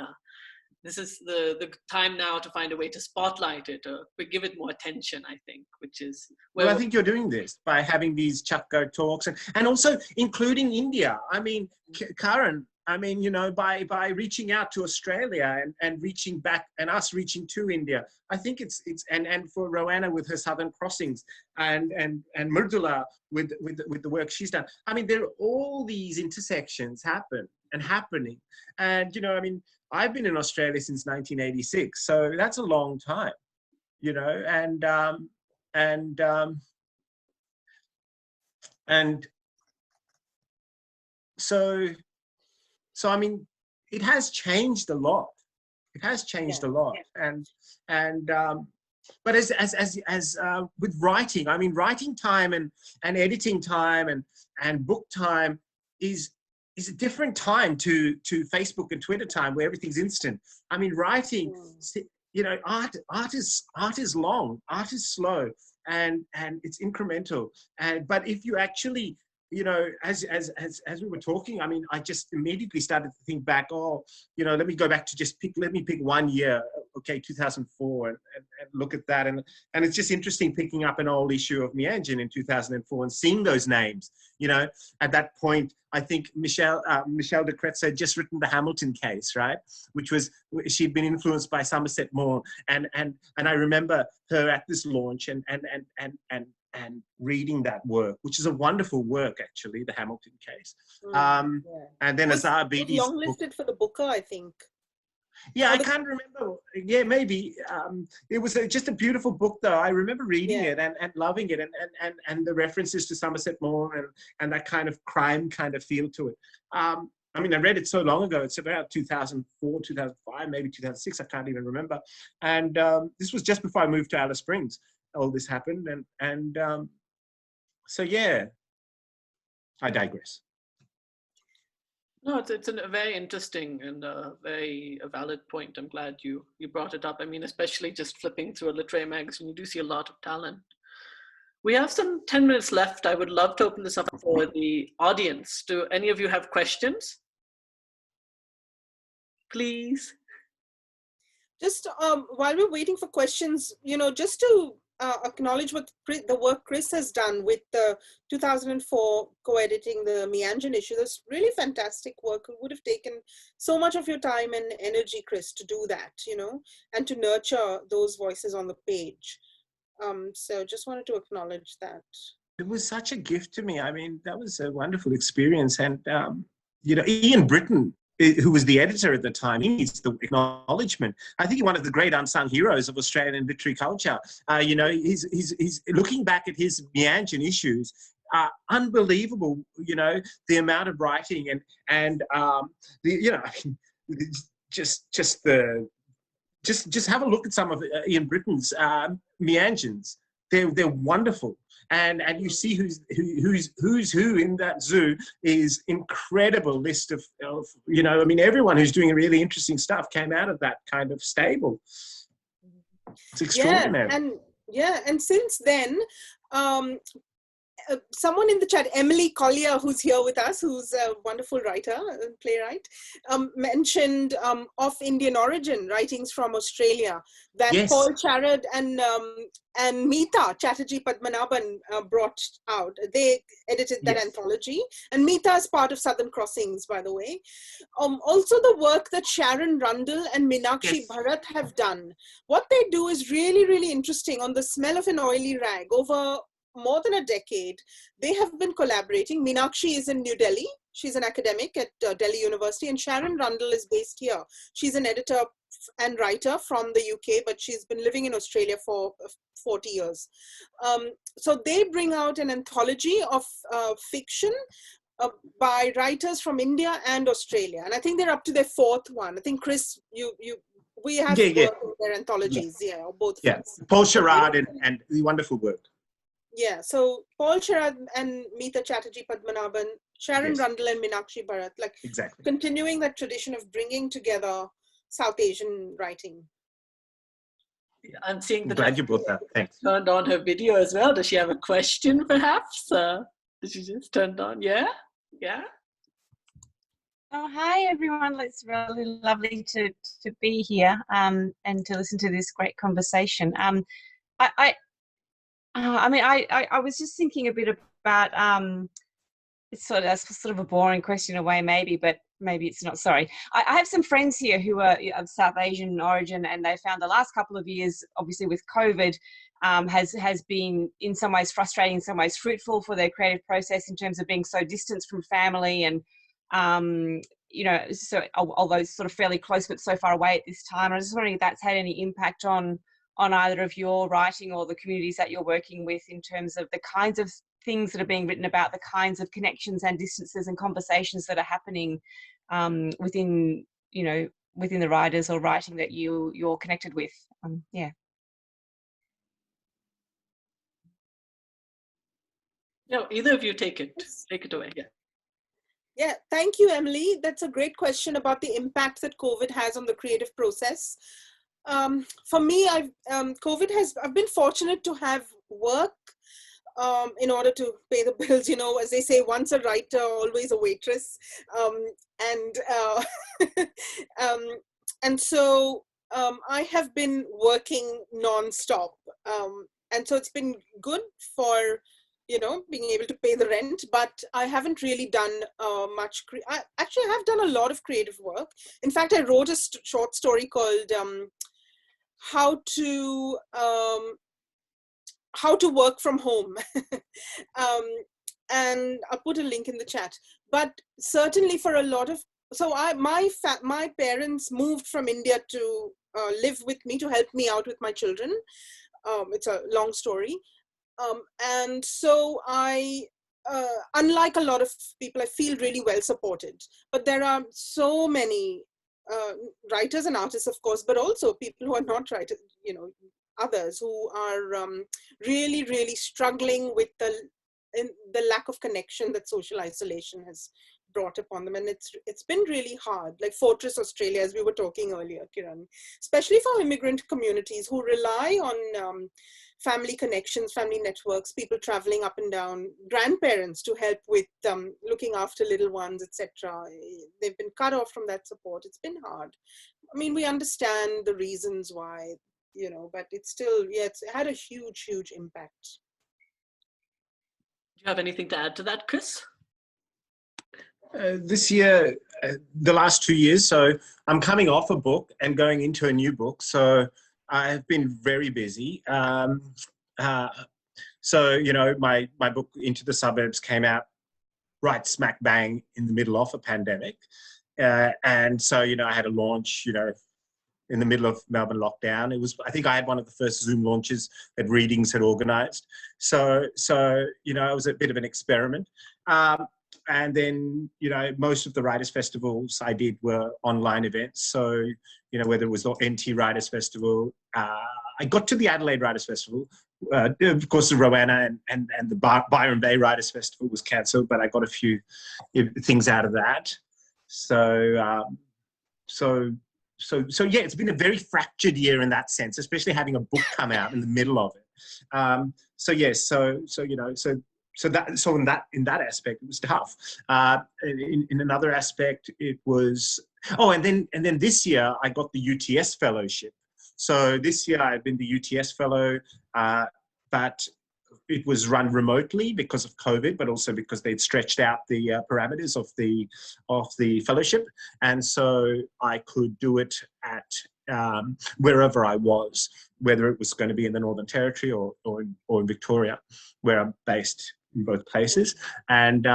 this is the time now to find a way to spotlight it, or give it more attention, I think, which is... Well, I think you're doing this by having these Chakkar talks and also including India. I mean, Karen, I mean, you know, by reaching out to Australia and reaching back, and us reaching to India, I think it's and for Roanna with her Southern Crossings and Murdula with the work she's done. I mean, there are all these intersections happening. And, you know, I mean, I've been in Australia since 1986, so that's a long time, you know, and so I mean, it has changed a lot. It has changed a lot, and but as with writing, I mean, writing time and editing time and book time is a different time to Facebook and Twitter time, where everything's instant. I mean, writing, you know, art is long, art is slow, and it's incremental. But if you actually, you know, as we were talking, I mean, I just immediately started to think back, oh, you know, let me go back to let me pick 1 year, okay, 2004, and look at that. And it's just interesting picking up an old issue of Mianjin in 2004 and seeing those names. You know, at that point, I think Michelle de Kretz had just written the Hamilton case, right? Which was, she'd been influenced by Somerset Maugham. And I remember her at this launch and reading that work, which is a wonderful work, actually, the Hamilton case. And then Azar Beatty's longlisted for the Booker, I think. Yeah, I can't remember. Yeah, maybe. It was just a beautiful book, though. I remember reading it and loving it, and the references to Somerset Maugham and that kind of crime kind of feel to it. I mean, I read it so long ago. It's about 2004, 2005, maybe 2006. I can't even remember. And this was just before I moved to Alice Springs. All this happened, and so yeah. I digress. No, it's a very interesting and very valid point. I'm glad you brought it up. I mean, especially just flipping through a literary magazine, you do see a lot of talent. We have some 10 minutes left. I would love to open this up for the audience. Do any of you have questions? Please. Just while we're waiting for questions, you know, just to acknowledge what the work Chris has done with the 2004 co-editing the Mianjin issue. That's really fantastic work. It would have taken so much of your time and energy, Chris, to do that, you know, and to nurture those voices on the page. So just wanted to acknowledge that. It was such a gift to me. I mean, that was a wonderful experience. And, you know, Ian Britton, who was the editor at the time, he needs the acknowledgement. I think he's one of the great unsung heroes of Australian literary culture. You know, he's looking back at his Mianjin issues, unbelievable, you know, the amount of writing and you know, just have a look at some of Ian Britton's Mianjins. They're wonderful. And you see who's who in that zoo is incredible list of, you know, I mean, everyone who's doing really interesting stuff came out of that kind of stable. It's extraordinary. And since then, someone in the chat, Emily Collier, who's here with us, who's a wonderful writer and playwright, mentioned of Indian origin writings from Australia that Paul Sharad and Meeta Chatterjee Padmanabhan brought out. They edited that anthology, and Meeta is part of Southern Crossings, by the way. Also the work that Sharon Rundle and Meenakshi Bharat have done. What they do is really, really interesting. On The Smell of an Oily Rag, over more than a decade, they have been collaborating. Meenakshi is in New Delhi. She's an academic at Delhi University, and Sharon Rundle is based here. She's an editor and writer from the UK, but she's been living in Australia for 40 years. So they bring out an anthology of fiction by writers from India and Australia. And I think they're up to their fourth one. I think, Chris, we have worked in their anthologies, both. Yeah, Paul Sharad and the wonderful work. Yeah, so Paul Sharad and Meeta Chatterjee Padmanabhan, Sharon Rundle and Meenakshi Bharat, like continuing that tradition of bringing together South Asian writing. I'm seeing that. Glad you brought that. Thanks. Turned on her video as well. Does she have a question, perhaps? Did she just turn on? Yeah. Oh, hi everyone. It's really lovely to be here and to listen to this great conversation. I mean, I was just thinking a bit about it's sort of a boring question in a way, maybe, but maybe it's not. Sorry, I have some friends here who are of South Asian origin, and they found the last couple of years, obviously with COVID, has been in some ways frustrating, in some ways fruitful for their creative process in terms of being so distanced from family and you know, so although it's sort of fairly close but so far away at this time. I was just wondering if that's had any impact on either of your writing or the communities that you're working with in terms of the kinds of things that are being written about, the kinds of connections and distances and conversations that are happening within the writers or writing that you're connected with. No, either of you take it away. Yeah, thank you, Emily. That's a great question about the impact that COVID has on the creative process. For me, I've been fortunate to have work in order to pay the bills. You know, as they say, once a writer, always a waitress. And and so I have been working nonstop. And so it's been good for, you know, being able to pay the rent, but I haven't really done much. Actually, I have done a lot of creative work. In fact, I wrote a short story called How to Work from Home. And I'll put a link in the chat. But certainly for a lot of, so my parents moved from India to live with me, to help me out with my children. It's a long story. And so I, unlike a lot of people, I feel really well supported. But there are so many writers and artists, of course, but also people who are not writers, you know, others who are really, really struggling with the lack of connection that social isolation has brought upon them. And it's been really hard, like Fortress Australia, as we were talking earlier, Kiran, especially for immigrant communities who rely on family connections, family networks, people traveling up and down, grandparents to help with looking after little ones, etc. They've been cut off from that support. It's been hard. I mean, we understand the reasons why, you know, but it's still, yeah, it's had a huge, huge impact. Do you have anything to add to that, Chris? This year, the last 2 years, so I'm coming off a book and going into a new book. So I've been very busy. So, you know, my book, Into the Suburbs, came out right smack bang in the middle of a pandemic. And so, you know, I had a launch, you know, in the middle of Melbourne lockdown. It was, I think I had one of the first Zoom launches that Readings had organized. So, you know, it was a bit of an experiment. And then, you know, most of the writers' festivals I did were online events. So, you know, whether it was the NT Writers' Festival, I got to the Adelaide Writers' Festival. Of course, the Roanna and the Byron Bay Writers' Festival was cancelled, but I got a few things out of that. So yeah, it's been a very fractured year in that sense, especially having a book come out in the middle of it. So yes, you know, so in that aspect, it was tough. In another aspect, it was, and then this year I got the UTS fellowship. So this year I've been the UTS fellow, but it was run remotely because of COVID, but also because they'd stretched out the parameters of the fellowship, and so I could do it at wherever I was, whether it was going to be in the Northern Territory or in Victoria, where I'm based in both places, and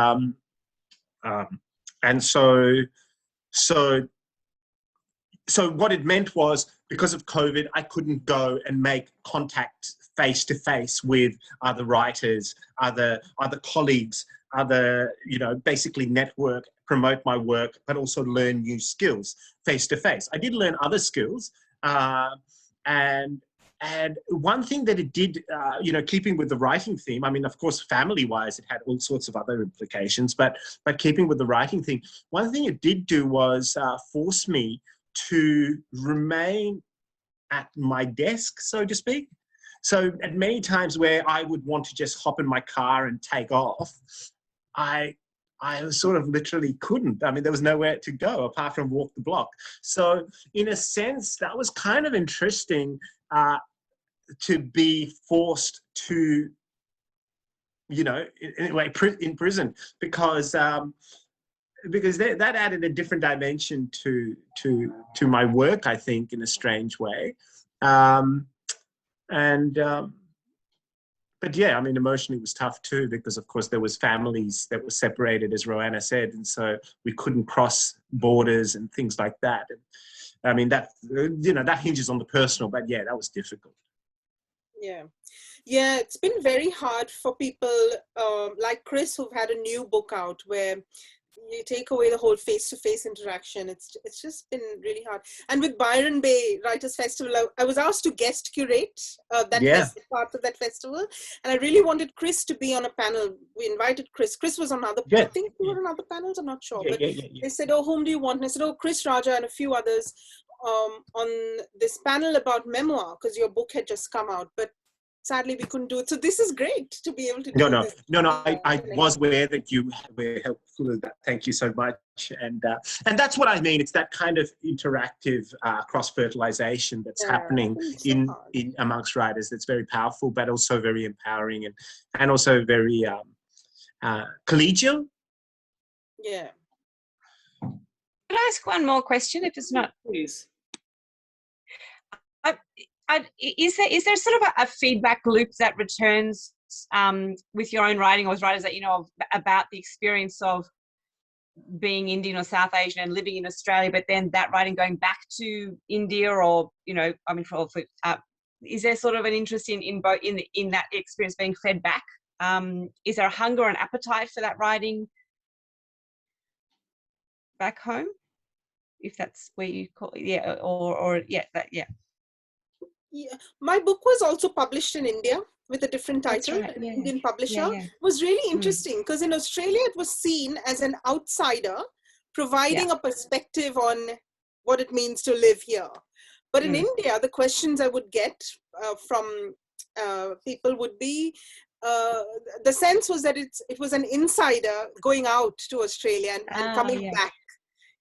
so what it meant was, because of COVID, I couldn't go and make contact face to face with other writers, other colleagues, you know, basically network, promote my work, but also learn new skills face to face. I did learn other skills, and one thing that it did, you know, keeping with the writing theme, I mean, of course, family-wise, it had all sorts of other implications, but keeping with the writing theme, one thing it did do was force me to remain at my desk, so to speak. So at many times where I would want to just hop in my car and take off, I sort of literally couldn't. I mean, there was nowhere to go apart from walk the block. So in a sense, that was kind of interesting to be forced to, you know, in a way, in prison, because that added a different dimension to my work, I think, in a strange way. But yeah, I mean, emotionally it was tough too, because of course there was families that were separated, as Roanna said, and so we couldn't cross borders and things like that. And, I mean, that, you know, that hinges on the personal, but yeah, that was difficult. Yeah, it's been very hard for people like Chris, who've had a new book out where you take away the whole face-to-face interaction. It's just been really hard. And with Byron Bay Writers Festival, I was asked to guest curate part of that festival, and I really wanted Chris to be on a panel. We invited Chris. Chris was on other. I think he was on other panels. I'm not sure. They said, "Oh, whom do you want?" And I said, "Oh, Chris Raja and a few others on this panel about memoir, because your book had just come out." But sadly we couldn't do it. So this is great to be able to No, do no, this. no, no. I was aware that you were helpful with that. Thank you so much. And that's what I mean. It's that kind of interactive cross-fertilization that's happening in amongst writers. That's very powerful, but also very empowering and also very collegial. Yeah. Can I ask one more question, if it's not? Please. Is there sort of a feedback loop that returns with your own writing, or as writers that you know of, about the experience of being Indian or South Asian and living in Australia, but then that writing going back to India, or you know, I mean, is there sort of an interest in both in that experience being fed back? Is there a hunger and appetite for that writing back home, if that's where you call it? Yeah, or yeah, that, yeah. Yeah, my book was also published in India with a different title, Right, yeah. an Indian publisher. Yeah. It was really interesting because in Australia it was seen as an outsider providing a perspective on what it means to live here. But in India, the questions I would get from people would be, the sense was that it was an insider going out to Australia and coming back,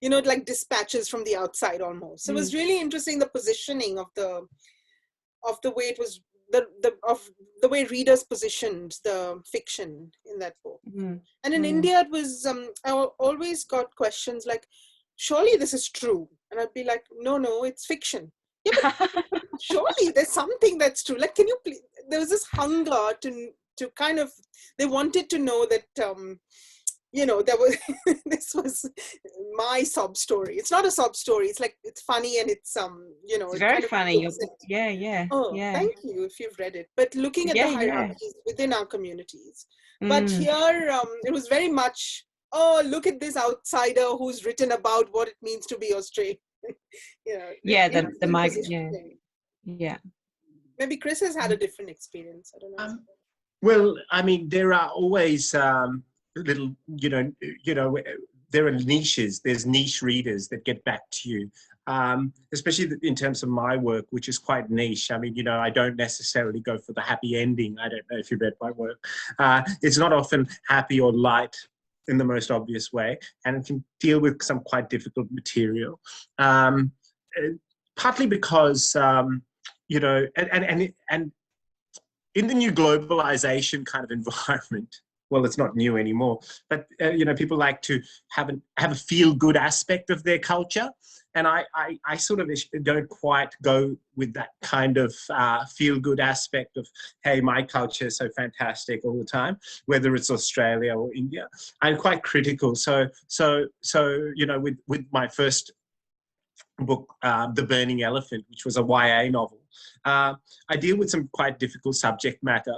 you know, like dispatches from the outside almost. So it was really interesting, the positioning of the way it was, the way readers positioned the fiction in that book. And in India, it was, I always got questions like, surely this is true. And I'd be like, no, it's fiction. Yeah, but surely there's something that's true. Like, can you please, there was this hunger to kind of, they wanted to know that, you know, there was, this was my sob story. It's not a sob story. It's like, it's funny and it's, you know. It's very funny. Yeah. Oh, thank you if you've read it. But looking at the hierarchies within our communities. But here, it was very much, oh, look at this outsider who's written about what it means to be Australian. The migrant. Yeah. Maybe Chris has had a different experience. I don't know. Well, I mean, there are always little, you know, there are niches. There's niche readers that get back to you, especially in terms of my work, which is quite niche. I mean, you know, I don't necessarily go for the happy ending. I don't know if you read my work. It's not often happy or light in the most obvious way, and it can deal with some quite difficult material. Partly because, you know, and in the new globalization kind of environment, well, it's not new anymore, but, you know, people like to have a feel-good aspect of their culture. And I sort of don't quite go with that kind of feel-good aspect of, hey, my culture is so fantastic all the time, whether it's Australia or India. I'm quite critical. So you know, with my first book, The Burning Elephant, which was a YA novel, I deal with some quite difficult subject matter,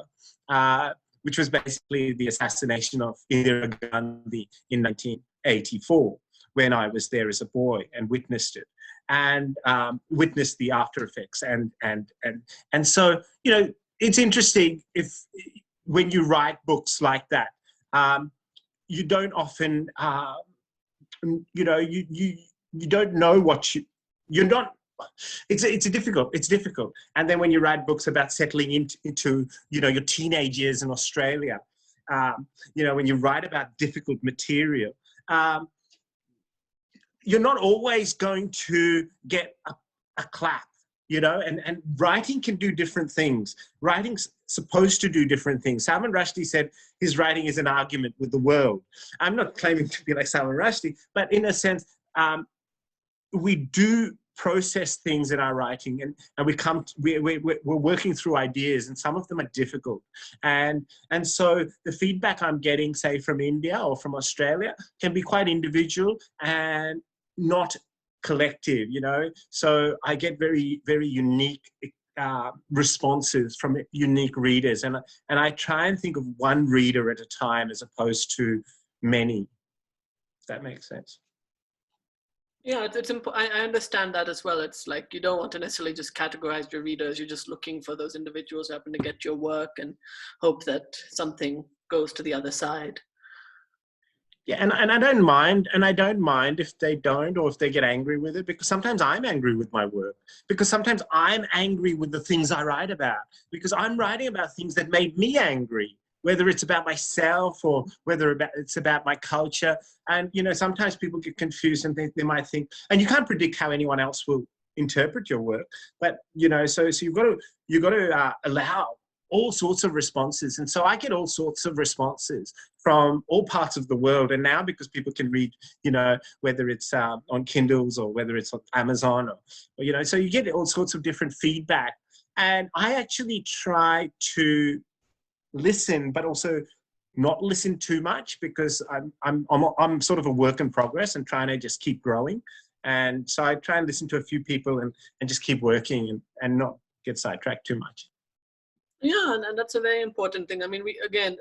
which was basically the assassination of Indira Gandhi in 1984, when I was there as a boy and witnessed it, and witnessed the after effects. And so, you know, it's interesting when you write books like that, you don't often, you know, you don't know what you're not. It's difficult. And then when you write books about settling into you know, your teenage years in Australia, you know, when you write about difficult material, you're not always going to get a clap, you know, and writing can do different things. Writing's supposed to do different things. Salman Rushdie said his writing is an argument with the world. I'm not claiming to be like Salman Rushdie, but in a sense, we do process things in our writing, and we're working through ideas, and some of them are difficult, and so the feedback I'm getting, say, from India or from Australia, can be quite individual and not collective, you know. So I get very, very unique responses from unique readers, and I try and think of one reader at a time as opposed to many, if that makes sense. Yeah, it's I understand that as well. It's like you don't want to necessarily just categorize your readers. You're just looking for those individuals who happen to get your work and hope that something goes to the other side. Yeah, and I don't mind, if they don't, or if they get angry with it, because sometimes I'm angry with my work, because sometimes I'm angry with the things I write about, because I'm writing about things that made me angry, whether it's about myself or whether it's about my culture. And sometimes people get confused and they might think, and you can't predict how anyone else will interpret your work, but so you've got to allow all sorts of responses. And so I get all sorts of responses from all parts of the world. And now, because people can read, whether it's on Kindles or whether it's on Amazon, or so you get all sorts of different feedback. And I actually try to listen, but also not listen too much, because I'm sort of a work in progress and trying to just keep growing. And so I try and listen to a few people and just keep working and not get sidetracked too much. Yeah, and that's a very important thing. I mean,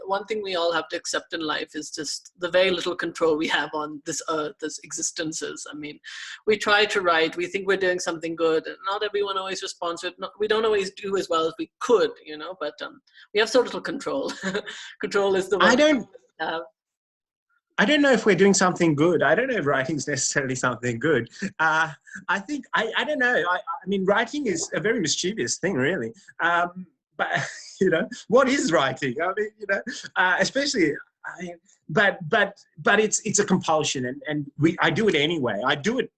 one thing we all have to accept in life is just the very little control we have on this earth as existences. I mean, we try to write, we think we're doing something good, and not everyone always responds to it. We don't always do as well as we could, but we have so little control. Control is the one we have. I don't know if we're doing something good. I don't know if writing is necessarily something good. I think, I don't know. I mean, writing is a very mischievous thing, really. But what is writing? I mean, especially, but it's a compulsion, and I do it anyway. I do it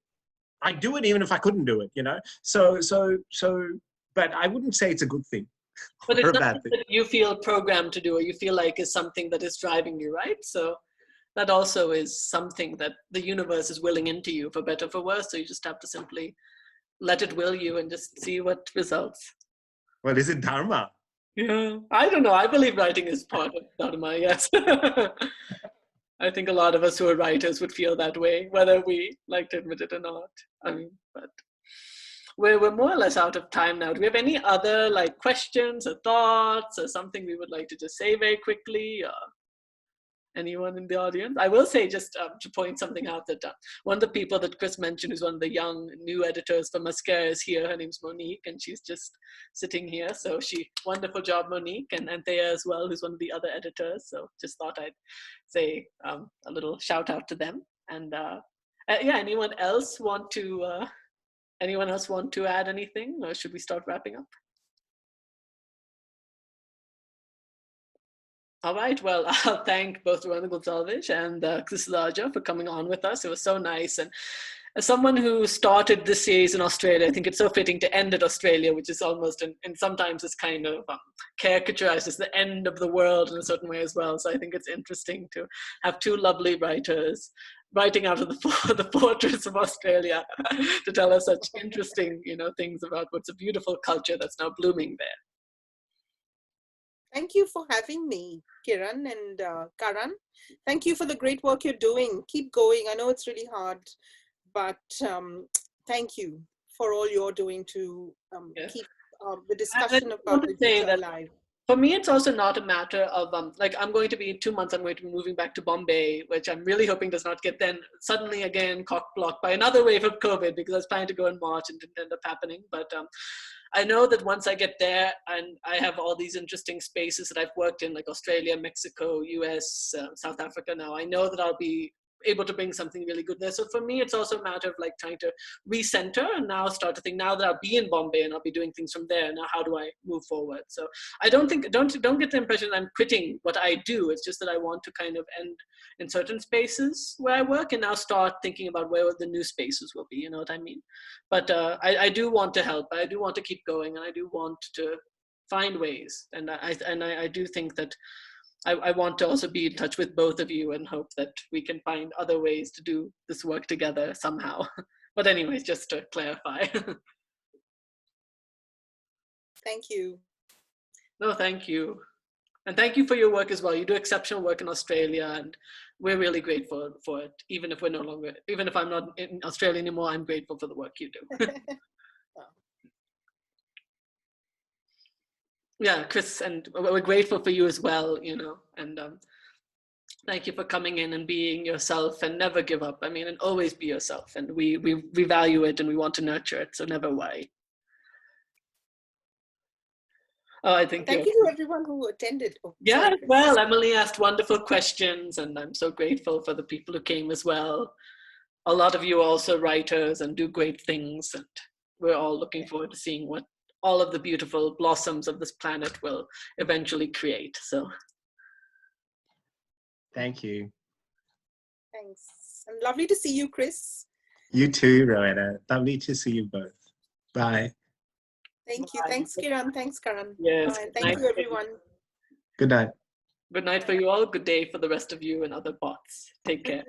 even if I couldn't do it. So, but I wouldn't say it's a good thing. But it's or a something bad thing. that you feel programmed to do, or you feel like is something that is driving you, right? So that also is something that the universe is willing into you, for better, for worse. So you just have to simply let it will you and just see what results. Well, is it dharma? Yeah, I don't know. I believe writing is part of dharma, yes. I think a lot of us who are writers would feel that way, whether we like to admit it or not. I mean, but we're more or less out of time now. Do we have any other questions or thoughts or something we would like to just say very quickly? Anyone in the audience? I will say, just to point something out, that one of the people that Chris mentioned, who's one of the young new editors for Mascara, is here. Her name's Monique, and she's just sitting here. So wonderful job, Monique, and Thea as well, who's one of the other editors. So just thought I'd say a little shout out to them. And yeah, anyone else want to add anything, or should we start wrapping up? All right, well, I'll thank both Roanna Gonsalves and Chris for coming on with us. It was so nice. And as someone who started this series in Australia, I think it's so fitting to end at Australia, which is almost, and sometimes it's kind of caricaturized as the end of the world in a certain way as well. So I think it's interesting to have two lovely writers writing out of the fortress of Australia to tell us such interesting, things about what's a beautiful culture that's now blooming there. Thank you for having me, Kiran and Karan. Thank you for the great work you're doing. Keep going. I know it's really hard, but thank you for all you're doing to keep the discussion about the future alive. For me, it's also not a matter of, I'm going to be, in 2 months, I'm going to be moving back to Bombay, which I'm really hoping does not get then suddenly again cock-blocked by another wave of COVID, because I was planning to go in March and didn't end up happening. But I know that once I get there and I have all these interesting spaces that I've worked in, like Australia, Mexico, US, South Africa now, I know that I'll be able to bring something really good there. So for me, it's also a matter of trying to recenter and now start to think, now that I'll be in Bombay and I'll be doing things from there, now how do I move forward? So I don't get the impression that I'm quitting what I do. It's just that I want to kind of end in certain spaces where I work and now start thinking about where the new spaces will be, you know what I mean? But I do want to help. I do want to keep going, and I do want to find ways. And I do think that I want to also be in touch with both of you and hope that we can find other ways to do this work together somehow. But anyways, just to clarify. Thank you. No, thank you. And thank you for your work as well. You do exceptional work in Australia, and we're really grateful for it. Even if I'm not in Australia anymore, I'm grateful for the work you do. Yeah, Chris, and we're grateful for you as well, and thank you for coming in and being yourself, and never give up. I mean, and always be yourself, and we value it and we want to nurture it, so never worry. I think Thank you to everyone who attended. Oh, yeah, sorry, Chris. well, Emily asked wonderful questions, and I'm so grateful for the people who came as well. A lot of you are also writers and do great things, and we're all looking forward to seeing what all of the beautiful blossoms of this planet will eventually create. So Thank you. Thanks. And lovely to see you, Chris. You too, Roanna. Lovely to see you both. Bye. Thank you. Bye. Thanks, Kiran. Thanks, Karan. yes, Bye. good Thank night. you, everyone. Good night. Good night for you all. Good day for the rest of you and other bots. Take care.